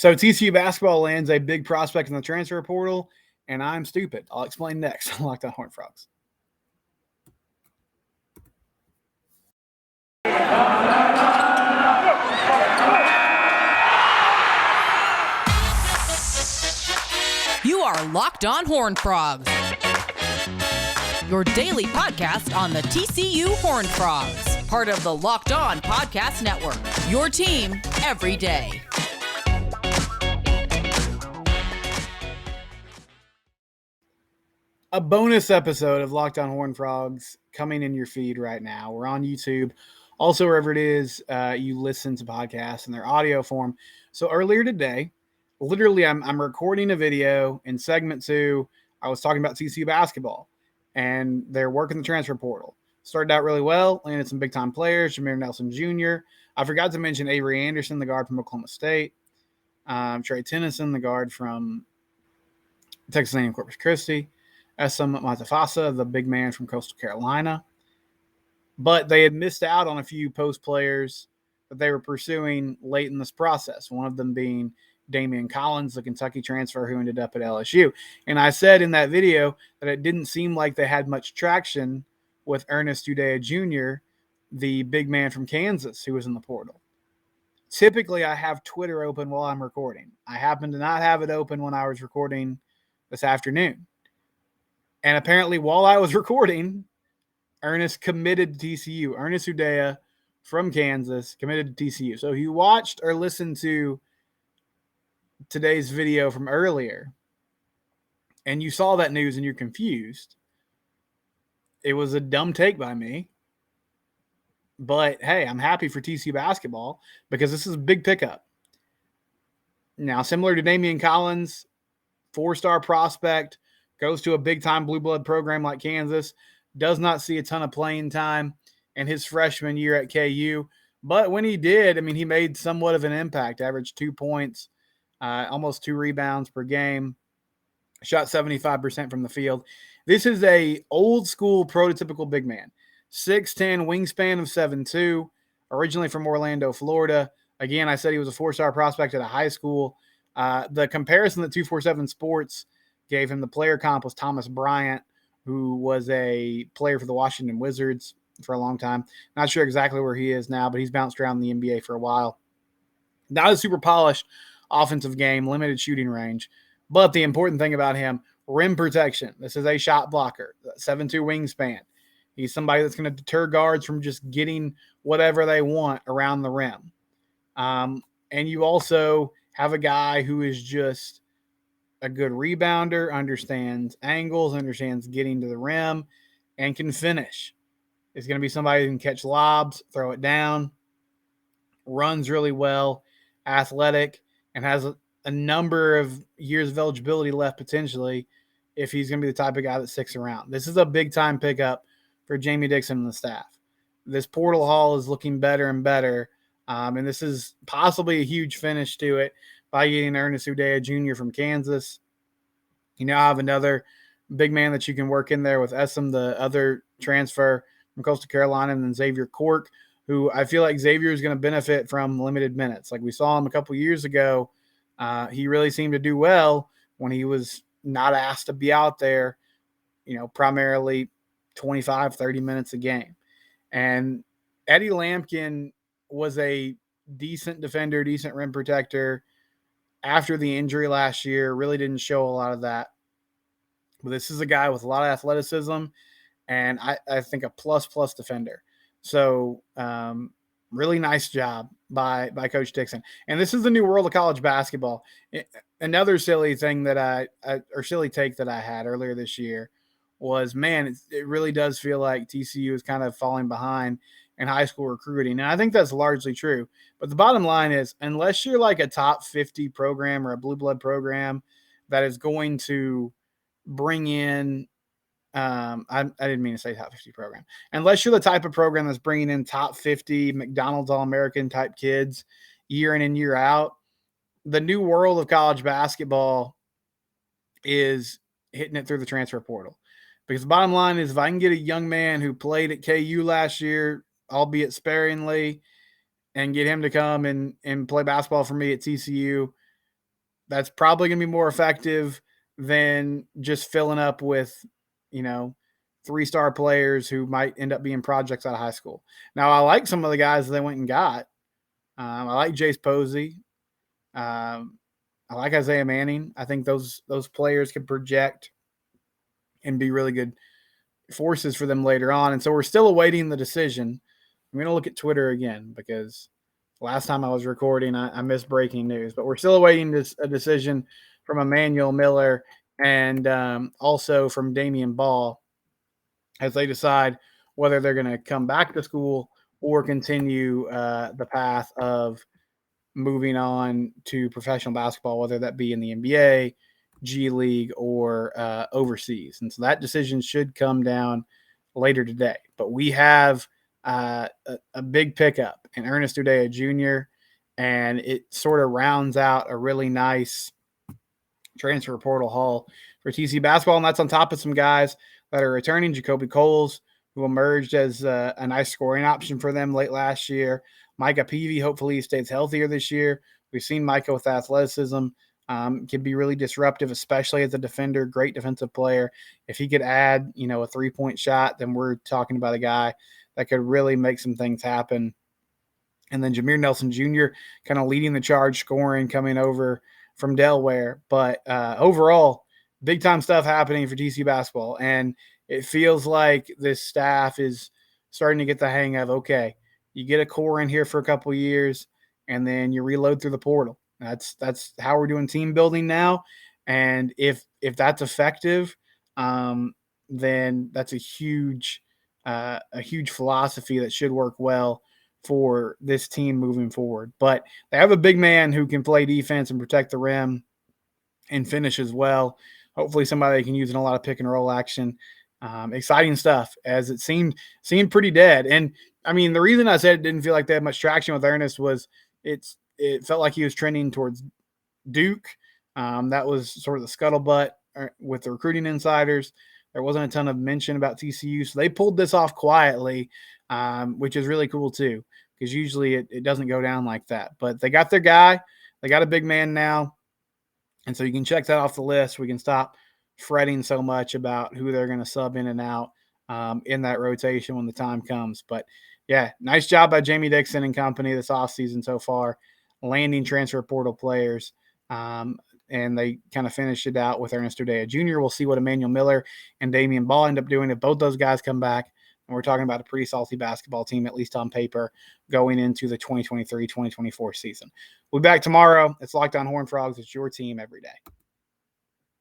So TCU basketball lands a big prospect in the transfer portal, and I'm stupid. I'll explain next on Locked On Horned Frogs. You are Locked On Horned Frogs, your daily podcast on the TCU Horned Frogs, part of the Locked On Podcast Network, your team every day. A bonus episode of Locked On Horned Frogs coming in your feed right now. We're on YouTube, also wherever it is you listen to podcasts in their audio form. So earlier today, literally I'm recording a video in segment 2. I was talking about TCU basketball and they're working the transfer portal. Started out really well, landed some big-time players, Jameer Nelson Jr. I forgot to mention Avery Anderson, the guard from Oklahoma State. Trey Tennyson, the guard from Texas A&M Corpus Christi. Essam Matafasa, the big man from Coastal Carolina. But they had missed out on a few post players that they were pursuing late in this process, one of them being Damian Collins, the Kentucky transfer who ended up at LSU. And I said in that video that it didn't seem like they had much traction with Ernest Udeh Jr., the big man from Kansas who was in the portal. Typically, I have Twitter open while I'm recording. I happen to not have it open when I was recording this afternoon. And apparently, while I was recording, Ernest committed to TCU. Ernest Udeh from Kansas committed to TCU. So if you watched or listened to today's video from earlier and you saw that news and you're confused, it was a dumb take by me. But, hey, I'm happy for TCU basketball because this is a big pickup. Now, similar to Damian Collins, 4-star prospect, goes to a big-time blue blood program like Kansas, does not see a ton of playing time in his freshman year at KU. But when he did, I mean, he made somewhat of an impact, averaged 2 points, almost 2 rebounds per game, shot 75% from the field. This is a old-school prototypical big man, 6'10", wingspan of 7'2", originally from Orlando, Florida. Again, I said he was a 4-star prospect at a high school. The comparison that 247 Sports gave him, the player comp, was Thomas Bryant, who was a player for the Washington Wizards for a long time. Not sure exactly where he is now, but he's bounced around the NBA for a while. Not a super polished offensive game, limited shooting range. But the important thing about him, rim protection. This is a shot blocker, 7'2" wingspan. He's somebody that's going to deter guards from just getting whatever they want around the rim. And you also have a guy who is just a good rebounder, understands angles, understands getting to the rim, and can finish. Is going to be somebody who can catch lobs, throw it down, runs really well, athletic, and has a number of years of eligibility left potentially if he's going to be the type of guy that sticks around. This is a big-time pickup for Jamie Dixon and the staff. This portal haul is looking better and better, and this is possibly a huge finish to it by getting Ernest Udeh Jr. from Kansas. You now have another big man that you can work in there with Essam, the other transfer from Coastal Carolina, and then Xavier Cork, who I feel like Xavier is going to benefit from limited minutes. Like we saw him a couple years ago, he really seemed to do well when he was not asked to be out there, primarily 25, 30 minutes a game. And Eddie Lampkin was a decent defender, decent rim protector after the injury last year. Really didn't show a lot of that. But this is a guy with a lot of athleticism and I think a plus defender. So really nice job by Coach Dixon. And this is the new world of college basketball. Another silly thing that silly take that I had earlier this year was, man, it really does feel like TCU is kind of falling behind in high school recruiting. And I think that's largely true. But the bottom line is, unless you're like a top 50 program or a blue blood program that is going to bring in I didn't mean to say top 50 program. Unless you're the type of program that's bringing in top 50 McDonald's All-American type kids year in and year out, the new world of college basketball is hitting it through the transfer portal. Because the bottom line is, if I can get a young man who played at KU last year, albeit sparingly, and get him to come and play basketball for me at TCU, that's probably going to be more effective than just filling up with, you know, 3-star players who might end up being projects out of high school. Now, I like some of the guys they went and got. I like Jace Posey. I like Isaiah Manning. I think those players could project and be really good forces for them later on. And so we're still awaiting the decision. I'm going to look at Twitter again because last time I was recording, I missed breaking news. But we're still awaiting a decision from Emmanuel Miller and also from Damian Ball as they decide whether they're going to come back to school or continue the path of moving on to professional basketball, whether that be in the NBA, G League, or overseas. And so that decision should come down later today. But we have a big pickup in Ernest Udeh Jr., and it sort of rounds out a really nice transfer portal haul for TCU basketball. And that's on top of some guys that are returning. Jacoby Coles, who emerged as a nice scoring option for them late last year. Micah Peavy, hopefully he stays healthier this year. We've seen Micah with athleticism. Can be really disruptive, especially as a defender, great defensive player. If he could add, a 3-point shot, then we're talking about a guy that could really make some things happen. And then Jameer Nelson Jr. kind of leading the charge scoring coming over from Delaware. But overall, big-time stuff happening for TCU basketball. And it feels like this staff is starting to get the hang of, okay, you get a core in here for a couple of years, and then you reload through the portal. That's how we're doing team building now. And if that's effective, then that's a huge philosophy that should work well for this team moving forward. But they have a big man who can play defense and protect the rim and finish as well. Hopefully somebody they can use in a lot of pick and roll action. Exciting stuff, as it seemed pretty dead. And I mean, the reason I said it didn't feel like they had much traction with Ernest was it felt like he was trending towards Duke. That was sort of the scuttlebutt with the recruiting insiders. There wasn't a ton of mention about TCU, so they pulled this off quietly, which is really cool too, because usually it doesn't go down like that. But they got their guy. They got a big man now, and so you can check that off the list. We can stop fretting so much about who they're going to sub in and out in that rotation when the time comes. But yeah, nice job by Jamie Dixon and company this offseason so far, landing transfer portal players. And they kind of finished it out with Ernest Udeh Jr. We'll see what Emmanuel Miller and Damian Ball end up doing if both those guys come back. And we're talking about a pretty salty basketball team, at least on paper, going into the 2023-2024 season. We'll be back tomorrow. It's Locked On Horned Frogs. It's your team every day.